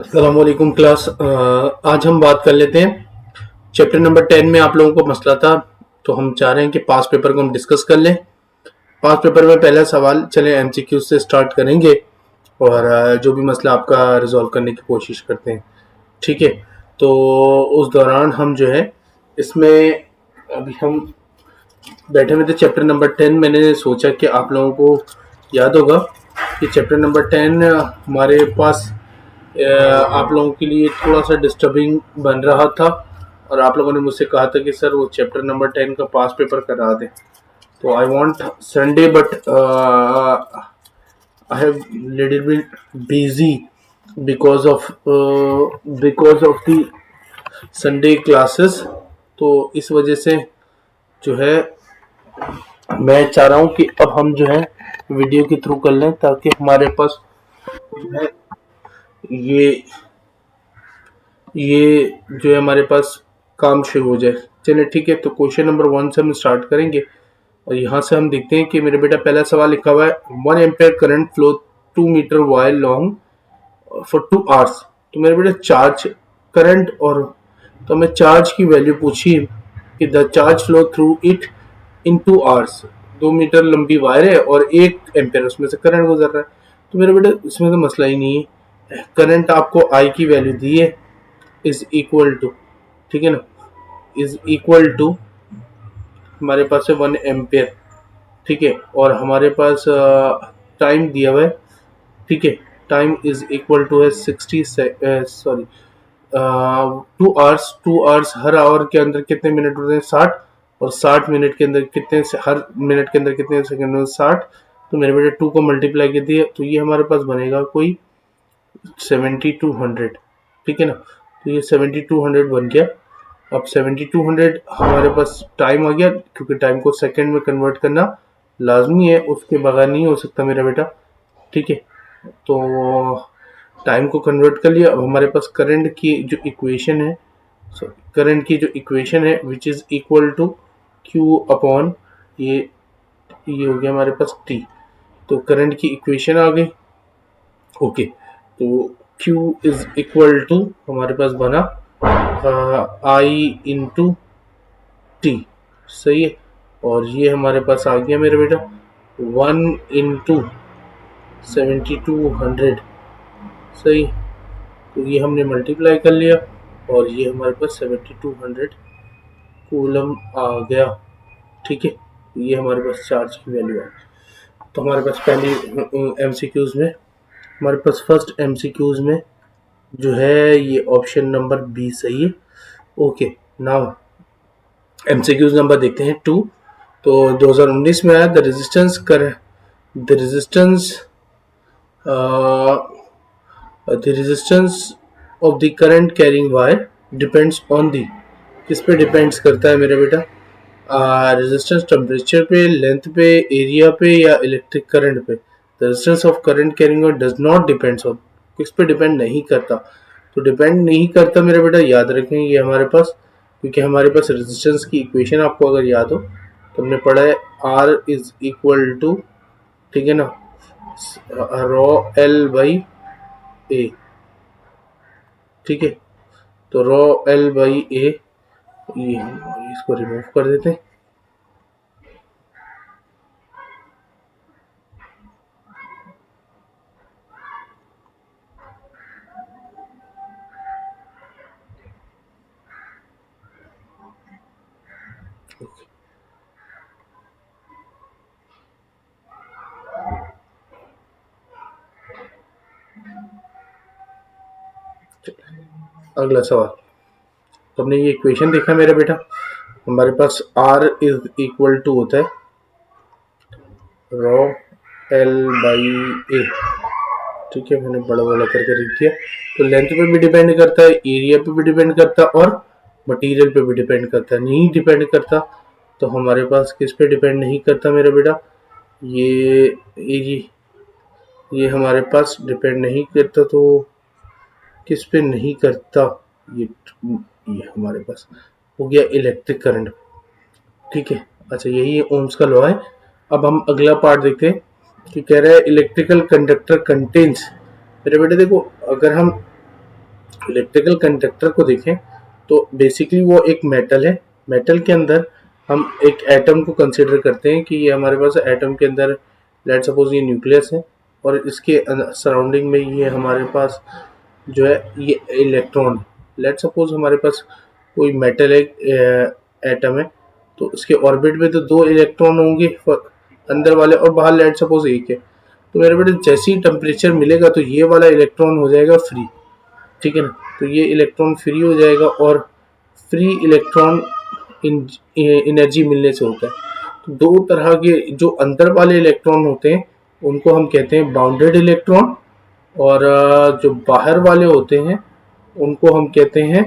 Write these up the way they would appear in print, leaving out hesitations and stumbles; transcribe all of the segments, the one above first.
अस्सलाम वालेकुम क्लास। आज हम बात कर लेते हैं चैप्टर नंबर 10 में आप लोगों को मसला था, तो हम चाह रहे हैं कि पास पेपर को हम डिस्कस कर लें। पास पेपर में पहला सवाल चले एमसीक्यू से स्टार्ट करेंगे और जो भी मसला आपका रिजॉल्व करने की कोशिश करते हैं, ठीक है। तो उस दौरान हम जो है इसमें अभी हम बैठे हुए थे चैप्टर नंबर 10। मैंने सोचा कि आप लोगों को याद होगा कि चैप्टर नंबर 10 हमारे पास आप लोगों के लिए थोड़ा सा डिस्टर्बिंग बन रहा था और आप लोगों ने मुझसे कहा था कि सर वो चैप्टर नंबर 10 का पास पेपर करा दें। तो I want Sunday but I have little bit busy because of the Sunday classes. तो इस वजह से जो है मैं चाह रहा हूँ कि अब हम जो है वीडियो के थ्रू कर लें ताकि हमारे पास जो है ये जो है हमारे पास काम शुरू हो जाए। चलिए ठीक है, तो क्वेश्चन नंबर 1 से हम स्टार्ट करेंगे और यहाँ से हम देखते हैं कि मेरे बेटा पहला सवाल लिखा हुआ है 1 ampere current flow 2 metre wire long for 2 hours. तो मेरे बेटा चार्ज करंट और तो हमें चार्ज की वैल्यू पूछी कि the charge flow through it in 2 hours. 2 metre लंबी वायर है और 1 एम्पेयर उसमें से करंट गुजर रहा है। तो मेरे बेटा इसमें तो मसला ही नहीं है, करंट आपको आई की वैल्यू दी है इज इक्वल टू, ठीक है ना, इज इक्वल टू हमारे पास है 1 एम्पेयर, ठीक है। और हमारे पास टाइम दिया हुआ है, ठीक है। टाइम इज इक्वल टू है 60 सॉरी 2 आवर्स। 2 आवर्स हर आवर के अंदर कितने मिनट होते हैं 60, और 60 मिनट के अंदर कितने हर मिनट के अंदर कितने सेकंड होते हैं 60। तो मेरे बेटे 2 को मल्टीप्लाई कर दिया तो ये हमारे पास बनेगा कोई 7200, ठीक है ना। तो ये 7200 बन गया। अब 7200 हमारे पास टाइम आ गया, क्योंकि टाइम को सेकंड में कन्वर्ट करना लाजमी है, उसके बगैर नहीं हो सकता मेरा बेटा, ठीक है। तो टाइम को कन्वर्ट कर लिया। अब हमारे पास करंट की जो इक्वेशन है, करंट की जो इक्वेशन है which is equal to Q upon ये हो गया हमारे पास टी। तो करंट की इक्वेशन आ गई, ओके। तो Q इज इक्वल टू हमारे पास बना आई इंटू टी, सही है। और ये हमारे पास आ गया मेरे बेटा 1 इंटू 7200, सही। तो ये हमने मल्टीप्लाई कर लिया और ये हमारे पास 7200 कूलम आ गया, ठीक है। ये हमारे पास चार्ज की वैल्यू है। तो हमारे पास पहली एमसीक्यूज में हमारे पास फर्स्ट एमसीक्यूज में जो है ये ऑप्शन नंबर बी सही है, ओके। नाउ एमसीक्यूज नंबर देखते हैं 2। तो 2019 में आया the resistance of the current carrying wire depends on the, किस पे डिपेंड्स करता है मेरा बेटा, रेजिस्टेंस टेम्परेचर पे, लेंथ पे, एरिया पे या इलेक्ट्रिक करंट पे। The resistance of current carrying wire does not depends on, किस पे डिपेंड नहीं करता। तो डिपेंड नहीं करता मेरा बेटा, याद रखें ये हमारे पास, क्योंकि हमारे पास रेजिस्टेंस की इक्वेशन आपको अगर याद हो तो हमने पढ़ा है R इज इक्वल टू, ठीक है ना, रॉ L बाई ए, ठीक है। तो रॉ L बाई ए, ये हम इसको रिमूव कर देते हैं, अगला सवाल। तो हमने ये इक्वेशन देखा मेरा बेटा, हमारे पास R इज इक्वल टू होता है रॉ L बाई ए, ठीक है। मैंने बड़ा वाला करके लिख दिया। तो लेंथ पे भी डिपेंड करता है, एरिया पे भी डिपेंड करता है और मटेरियल पे भी डिपेंड करता है। नहीं डिपेंड करता तो हमारे पास किस पे डिपेंड नहीं करता मेरा बेटा, ये ये हमारे पास डिपेंड नहीं करता। तो किस पे नहीं करता, ये हमारे पास हो गया इलेक्ट्रिक करंट, ठीक है। अच्छा, यही ओम्स का लॉ है। अब हम अगला पार्ट देखते हैं कि कह रहा है इलेक्ट्रिकल कंडक्टर कंटेन्स। मेरे बेटे देखो, अगर हम इलेक्ट्रिकल कंडक्टर को देखें तो बेसिकली वो एक मेटल है। मेटल के अंदर हम एक एटम को कंसिडर करते हैं कि ये हमारे पास एटम के अंदर लेट सपोज ये न्यूक्लियस है और इसके सराउंडिंग में ये हमारे पास जो है ये इलेक्ट्रॉन। लेट सपोज हमारे पास कोई मेटल है, एटम है, तो उसके ऑर्बिट में तो 2 इलेक्ट्रॉन होंगे अंदर वाले और बाहर लेट सपोज एक है। तो मेरे बेटे जैसे ही टेम्परेचर मिलेगा तो ये वाला इलेक्ट्रॉन हो जाएगा फ्री, ठीक है ना। तो ये इलेक्ट्रॉन फ्री हो जाएगा और फ्री इलेक्ट्रॉन एनर्जी मिलने से होता है। तो दो तरह के जो अंदर वाले इलेक्ट्रॉन होते हैं उनको हम कहते हैं बाउंडेड इलेक्ट्रॉन, और जो बाहर वाले होते हैं उनको हम कहते हैं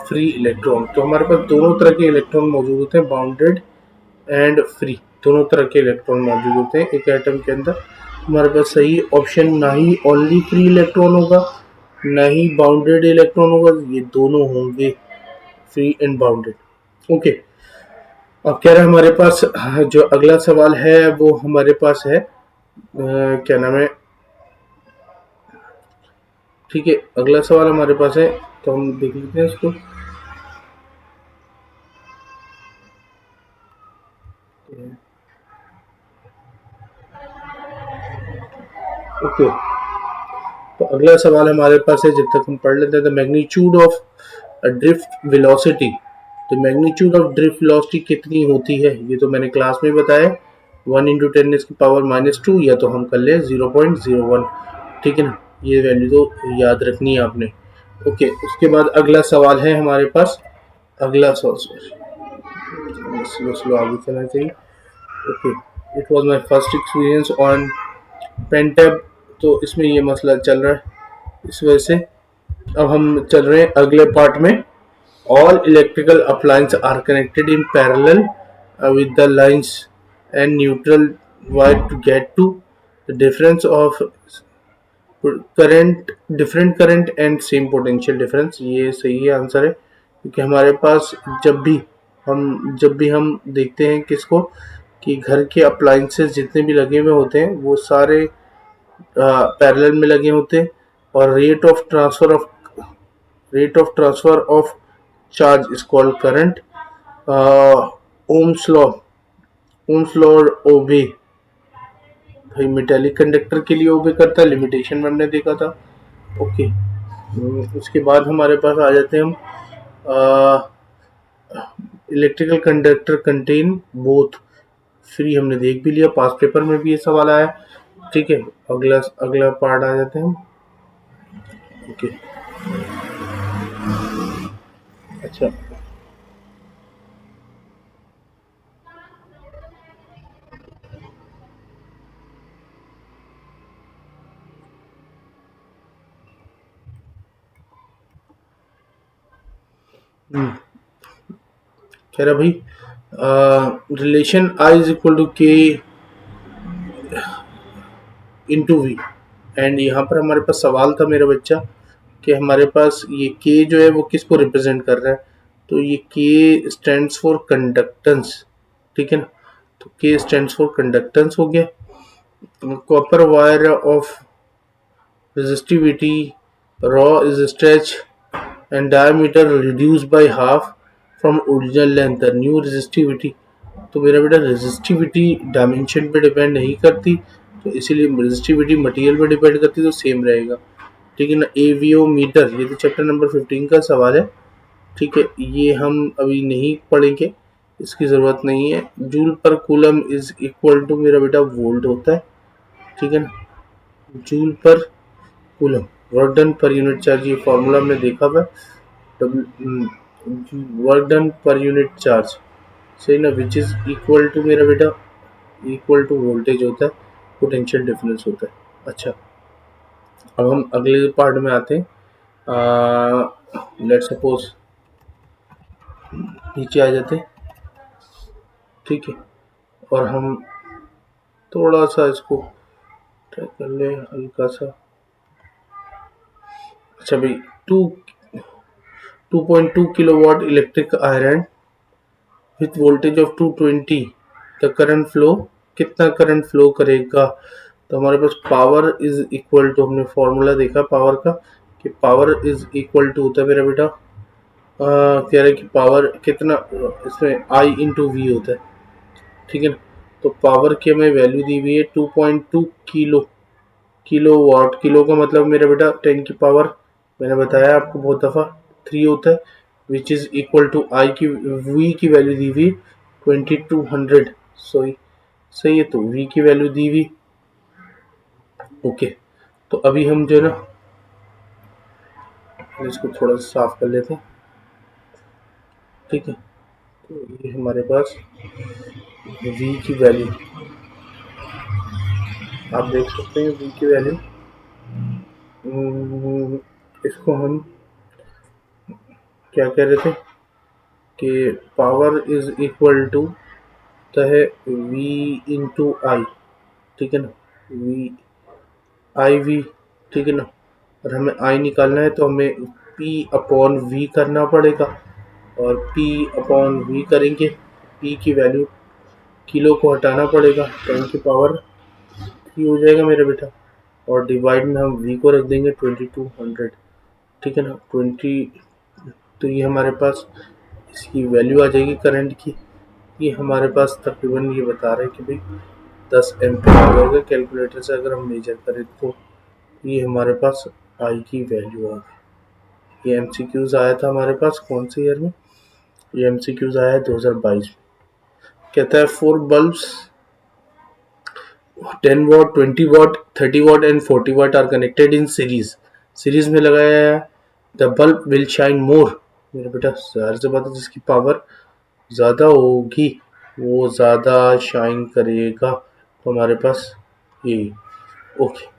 फ्री इलेक्ट्रॉन। तो हमारे पास दोनों तरह के इलेक्ट्रॉन मौजूद होते हैं, बाउंडेड एंड फ्री, दोनों तरह के इलेक्ट्रॉन मौजूद होते हैं एक एटम के अंदर। हमारे पास सही ऑप्शन ना ही ओनली फ्री इलेक्ट्रॉन होगा ना ही बाउंडेड इलेक्ट्रॉन होगा, ये दोनों होंगे फ्री एंड बाउंडेड। ओके, अब कह रहे हैं हमारे पास जो अगला सवाल है वो हमारे पास है क्या नाम है, ठीक है, अगला सवाल हमारे पास है तो हम देख लेते हैं इसको। ओके, तो अगला सवाल हमारे पास है, जब तक हम पढ़ लेते हैं, the magnitude of drift velocity. तो मैग्नीट्यूड ऑफ ड्रिफ्ट वेलोसिटी कितनी होती है ये तो मैंने क्लास में बताया, 1 × 10⁻⁻², या तो हम कर ले 0.01, ठीक है ना। ये वैल्यू तो याद रखनी है आपने। ओके, उसके बाद अगला सवाल है हमारे पास, अगला सवाल स्लो आगे चलना चाहिए। Okay, it was my first experience on pen tab, तो इसमें ये मसला चल रहा है इस वजह से। अब हम चल रहे हैं अगले पार्ट में। All electrical appliance are connected in parallel with the lines and neutral wire to get to the difference of current, different current and same potential difference. ये सही है आंसर है, क्योंकि हमारे पास जब भी हम देखते हैं किसको, कि घर के अप्लायंसेस जितने भी लगे हुए होते हैं वो सारे पैरेलल में लगे होते हैं, और rate of transfer of charge is called current. Ohm's law, Ohm's law और ओबे, भाई मेटेलिक कंडक्टर के लिए ओबे करता है, लिमिटेशन में हमने देखा था। ओके, उसके बाद हमारे पास आ जाते हैं हम electrical conductor contain both, free हमने देख भी लिया, पास पेपर में भी ये सवाल आया, ठीक है। अगला पार्ट आ जाते हैं हम। ओके, अच्छा, कह रहा भाई relation I is equal to K into V, and यहाँ पर हमारे पास सवाल था मेरा बच्चा कि हमारे पास ये के जो है वो किसको रिप्रेजेंट कर रहा है। तो ये के स्टैंड्स फॉर कंडक्टेंस, ठीक है ना। तो के स्टैंड्स फॉर कंडक्टेंस हो गया। Copper wire of resistivity raw is stretched and diameter reduced by half from original length, the new resistivity। तो मेरा बेटा रेजिस्टिविटी डायमेंशन पे डिपेंड नहीं करती, तो इसीलिए रेजिस्टिविटी मटेरियल पे डिपेंड करती, तो सेम रहेगा, ठीक है ना। एवीओ मीटर, ये तो चैप्टर नंबर 15 का सवाल है, ठीक है, ये हम अभी नहीं पढ़ेंगे, इसकी ज़रूरत नहीं है। जूल पर कूलम इज इक्वल टू मेरा बेटा वोल्ट होता है, ठीक है ना। जूल पर coulomb, work done per unit charge, ये फॉर्मूला हमने देखा हुआ, work done per unit charge, सही ना, विच इज इक्वल टू मेरा बेटा इक्वल टू वोल्टेज होता है, पोटेंशियल डिफरेंस होता है। अच्छा, अब हम अगले पार्ट में आते हैं। लेट सपोज नीचे आ जाते हैं, ठीक है, और हम थोड़ा सा इसको ट्राई कर ले हल्का सा। अच्छा भाई, 2.2 kilowatt electric iron with voltage of 220, the current flow, कितना करंट फ्लो करेगा। तो हमारे पास पावर इज इक्वल टू, हमने फॉर्मूला देखा पावर का कि पावर इज इक्वल टू होता है मेरा बेटा, कह रहे हैं कि पावर कितना, इसमें आई इंटू वी होता है, ठीक है ना। तो पावर की हमें वैल्यू दी हुई है 2.2 किलो, किलो वाट। किलो का मतलब मेरा बेटा 10 की पावर, मैंने बताया आपको बहुत दफ़ा, 3 होता है, विच इज़ इक्वल टू आई की, वी की वैल्यू दी हुई 2200, सॉरी सही है, तो वी की वैल्यू दी हुई। ओके, तो अभी हम जो है ना इसको थोड़ा सा साफ कर लेते हैं, ठीक है। तो ये हमारे पास वी की वैल्यू आप देख सकते हैं, वी की वैल्यू, इसको हम क्या कह रहे थे कि पावर इज इक्वल टू है वी इंटू आई, ठीक है ना, वी आई वी, ठीक है ना। और हमें आई निकालना है तो हमें पी अपॉन वी करना पड़ेगा, और पी अपॉन वी करेंगे, पी की वैल्यू किलो को हटाना पड़ेगा, 10 की पावर 3 हो जाएगा मेरा बेटा, और डिवाइड में हम वी को रख देंगे 2200, ठीक है ना, 20। तो ये हमारे पास इसकी वैल्यू आ जाएगी करंट की, ये हमारे पास तकरीबन ये बता रहे हैं कि भाई 10 एम्पीयर आ जाएगा। कैलकुलेटर से अगर हम मेजर करें तो ये हमारे पास आई की वैल्यू आ गई। ये एमसीक्यूज आया था हमारे पास कौन से ईयर में, ये एमसीक्यूज आया है 2022 में। कहता है 4 bulbs 10 watt 20 watt 30 watt and 40 watt are connected in series, series में लगाया है। द बल्ब विल शाइन मोर, मेरा बेटा जाहिर सी बात है जिसकी पावर ज़्यादा होगी वो ज़्यादा शाइन करेगा, तो हमारे पास ये okay.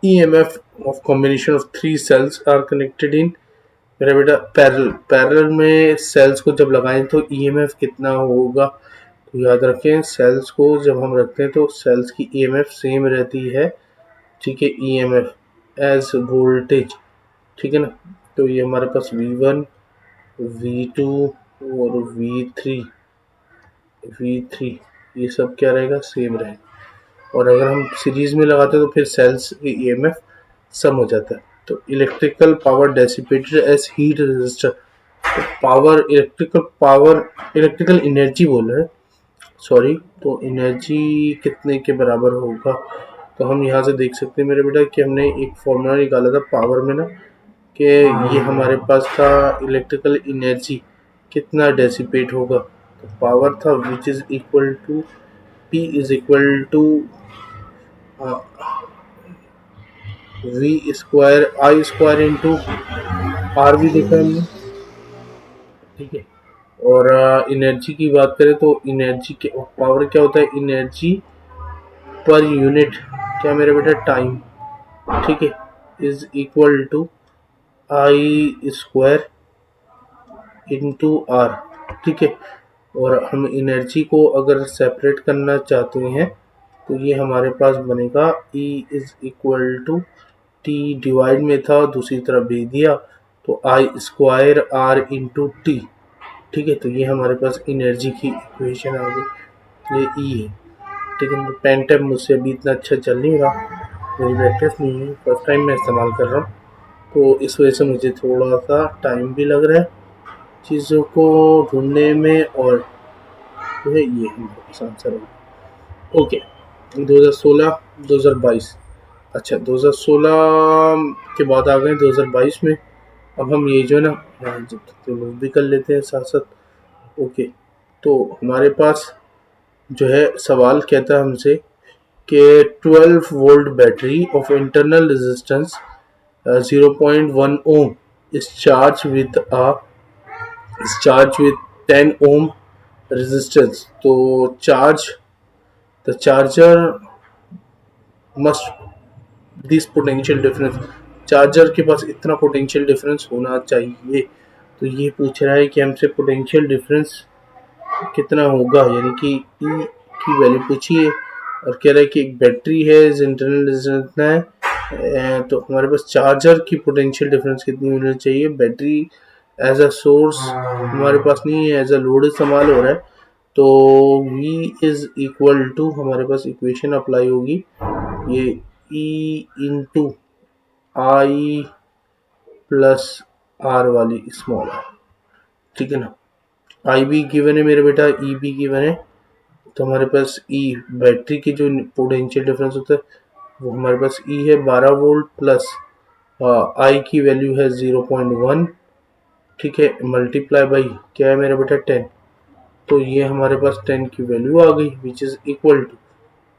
EMF of combination of 3 cells are connected in, मेरा बेटा पैरेलल में सेल्स को जब लगाएं तो EMF कितना होगा, तो याद रखें सेल्स को जब हम रखते हैं तो सेल्स की EMF सेम रहती है, ठीक है, EMF एज वोल्टेज, ठीक है ना। तो ये हमारे पास V1 V2 और V3 ये सब क्या रहेगा, सेम रहेगा। और अगर हम सीरीज में लगाते हैं तो फिर सेल्स की EMF सम हो जाता है। तो electrical power dissipated as heat resistor, तो इलेक्ट्रिकल एनर्जी बोल रहे हैं, सॉरी, तो एनर्जी कितने के बराबर होगा, तो हम यहाँ से देख सकते हैं मेरे बेटा कि हमने एक फॉर्मूला निकाला था पावर में ना, कि ये हमारे पास था इलेक्ट्रिकल एनर्जी कितना डेसिपेट होगा, तो पावर था which is equal to P is equal to V square I square into R भी देखा है हमने, ठीक है। और एनर्जी की बात करें तो एनर्जी के पावर क्या होता है, एनर्जी पर यूनिट क्या मेरे बेटा टाइम, ठीक है, is equal to I square into R, ठीक है। और हम एनर्जी को अगर सेपरेट करना चाहते हैं तो ये हमारे पास बनेगा E is equal to T, divide में था दूसरी तरफ भेज दिया तो I square R into T, ठीक है। तो ये हमारे पास एनर्जी की इक्वेशन आ गई, ये ई है, ठीक है। पेन टैब मुझसे अभी इतना अच्छा चल नहीं रहा, मेरी प्रैक्टिस नहीं है, फर्स्ट टाइम मैं इस्तेमाल कर रहा हूँ, तो इस वजह से मुझे थोड़ा सा टाइम भी लग रहा है चीज़ों को ढूंढने में, और जो है ये हमारे पास आंसर होगा। ओके, 2016 2022, अच्छा 2016 के बाद आ गए 2022 में। अब हम ये जो है ना तो लोग भी कर लेते हैं साथ साथ। ओके, तो हमारे पास जो है सवाल कहता है हमसे कि 12 volt battery of internal resistance 0.1 ohm is charged with 10 ohm resistance, तो the charger must this potential difference, charger के पास इतना पोटेंशियल डिफरेंस होना चाहिए। तो ये पूछ रहा है कि हमसे पोटेंशियल डिफरेंस कितना होगा, यानी कि ई की वैल्यू पूछिए, और कह रहा है कि एक बैटरी है इंटरनल रेजिस्टेंस इतना है, तो हमारे पास चार्जर की पोटेंशियल डिफरेंस कितनी होनी चाहिए। बैटरी एज अ सोर्स हमारे पास नहीं है, एज अ लोड इस्तेमाल हो रहा है, तो V इज इक्वल टू हमारे पास इक्वेशन अप्लाई होगी, ये E into I plus R वाली स्मॉल आर, ठीक है ना। आई भी गिवन है मेरे बेटा, ई भी गिवन है, तो हमारे पास ई बैटरी की जो पोटेंशियल डिफरेंस होता है वो हमारे पास ई है 12 वोल्ट प्लस आई की वैल्यू है 0.1, ठीक है, मल्टीप्लाई बाई क्या है मेरा बेटा 10, तो ये हमारे पास 10 की वैल्यू आ गई विच इज़ इक्वल टू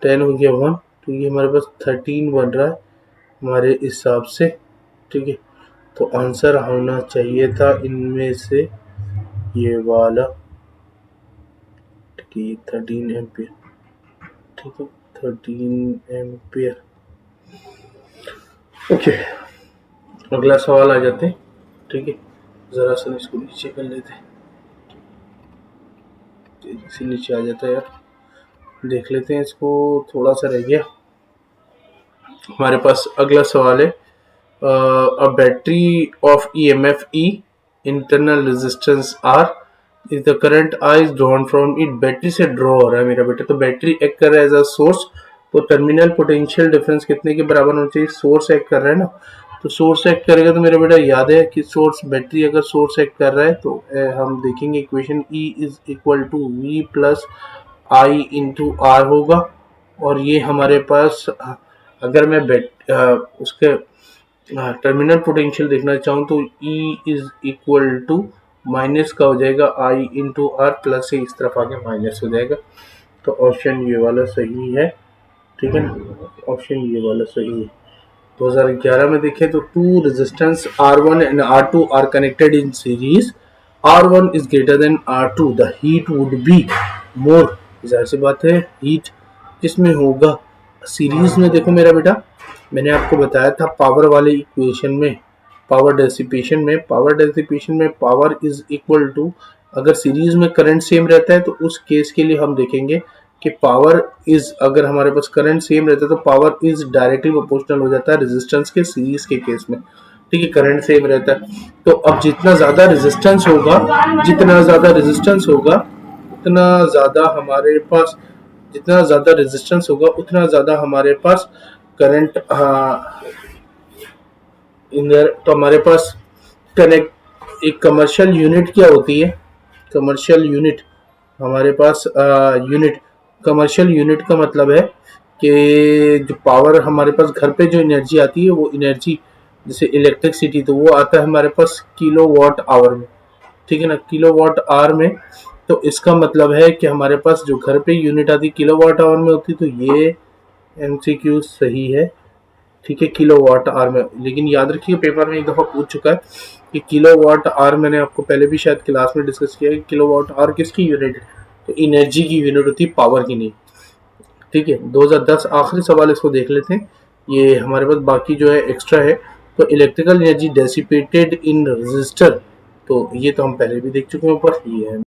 10 हो गया 1, तो ये हमारे पास 13 बन रहा है हमारे हिसाब से, ठीक है। तो आंसर होना चाहिए था इनमें से ये वाला, ठीक है, 13 एम्पियर, ठीक है, 13 एम्पियर। ओके, अगला सवाल आ जाते हैं, ठीक है, जरा सा इसको नीचे कर लेते हैं, तेजी से नीचे आ जाता है यार, देख लेते हैं इसको, थोड़ा सा रह गया। हमारे पास अगला सवाल है, a battery of EMF E, internal resistance R, if the current I is drawn from it, battery से ड्रॉ हो रहा है मेरा बेटा, तो बैटरी एक्ट कर रहा है एज अ सोर्स, तो टर्मिनल पोटेंशियल डिफरेंस कितने के बराबर होना चाहिए, सोर्स एक्ट कर रहा है ना, तो सोर्स एक्ट करेगा तो मेरा बेटा याद है कि सोर्स बैटरी अगर सोर्स एक्ट कर रहा है तो हम देखेंगे equation E is equal to V plus I into R होगा, और ये हमारे पास अगर मैं उसके टर्मिनल पोटेंशियल देखना चाहूँ तो E is equal to minus का हो जाएगा आई इंटू आर, प्लस से इस तरफ आके माइनस हो जाएगा, तो ऑप्शन ये वाला सही है, ठीक है ना, ऑप्शन ये वाला सही है। 2011 में देखें तो two resistance R1 and R2 are connected in series, R1 is greater than R2, the heat would be more, जाहिर सी बात है हीट किसमें होगा, सीरीज में। देखो मेरा बेटा, मैंने आपको बताया था पावर वाले इक्वेशन में, पावर डेसिपेशन में पावर इज इक्वल टू, अगर सीरीज में करंट सेम रहता है तो उस केस के लिए हम देखेंगे कि पावर इज, अगर हमारे पास करंट सेम रहता है तो पावर इज डायरेक्टली प्रोपोर्शनल हो जाता है रेजिस्टेंस के सीरीज के केस में, ठीक है, करंट सेम रहता है। तो अब जितना ज्यादा रेजिस्टेंस होगा उतना ज्यादा रेजिस्टेंस होगा उतना ज्यादा हमारे पास करंट इधर, तो हमारे पास कनेक्ट एक कमर्शियल यूनिट क्या होती है, कमर्शियल यूनिट हमारे पास यूनिट, कमर्शियल यूनिट का मतलब है कि जो पावर हमारे पास घर पे जो एनर्जी आती है वो एनर्जी जैसे इलेक्ट्रिसिटी, तो वो आता है हमारे पास किलो वाट आवर में, ठीक है ना, किलो वाट आवर में, तो इसका मतलब है कि हमारे पास जो घर पे यूनिट आती है किलो वाट आवर में होती है, तो ये एमसीक्यू सही है, ठीक है, किलो वाट आवर में। लेकिन याद रखिए पेपर में एक दफ़ा पूछ चुका है कि किलो वाट आवर, मैंने आपको पहले भी शायद क्लास में डिस्कस किया है कि किलो वाट आवर किसकी यूनिट है, तो एनर्जी की यूनिट होती है, पावर की नहीं, ठीक है। 2010 आखिरी सवाल इसको देख लेते हैं, ये हमारे पास बाकी जो है एक्स्ट्रा है, तो electrical energy dissipated in register, तो ये तो हम पहले भी देख चुके हैं ऊपर, ये है